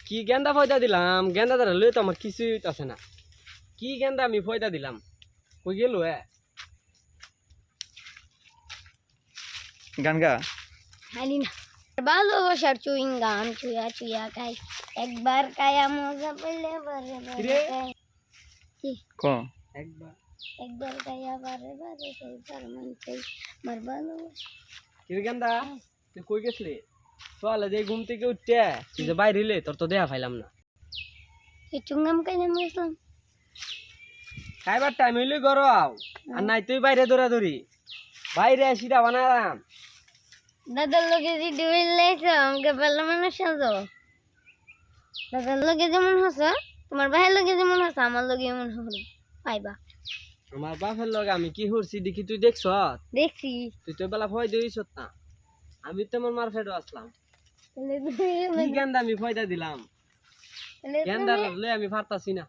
কি গেন্দা ফয়দা দিলাম, গেন্দা ধরে লই তো আমার কিছুই আছে না। কি গেন্দা আমি ফয়দা দিলাম, কই গেল গান গা খালি না ভালোবাসার চুইং গাম চুয়া চুয়া খাই একবার খায়া মজা পেলে বারে বারে খাই ক একবার একবার খায়া বারে বারে খাই ফরমান চাই মার ভালোবাসা কি গেন্দা তুই কই গেছলি? সকালে যে ঘুম থেকে উঠতে তুই যে বাইরে এলে তোর তো দেয়া পাইলাম না। এই চুঙ্গাম খাই না গেছিলাম খাইবার টাইম হইলে ঘর আও, আর নাই তুই বাইরে দৌড়াদৌড়ি বাইরে সিটা বানালাম। দাদার লোকে যে ডুবিল লাইছো আমাকে ভালো মানুষ সাজো দাদার লোকে যেমন হসো তোমার ভাইয়ের লোকে যেমন হসো আমার লোকে এমন হলো পাইবা আমার বাপের লগে আমি কি করছি দেখি তুই দেখছ? দেখছি তুই তো বেলা ভয় দিয়েছ না, আমি তেমন মার ফেডো আসলাম। তাহলে কি গেন্দা আমি ফয়দা দিলাম, গেন্দা লই আমি পারতাছি না।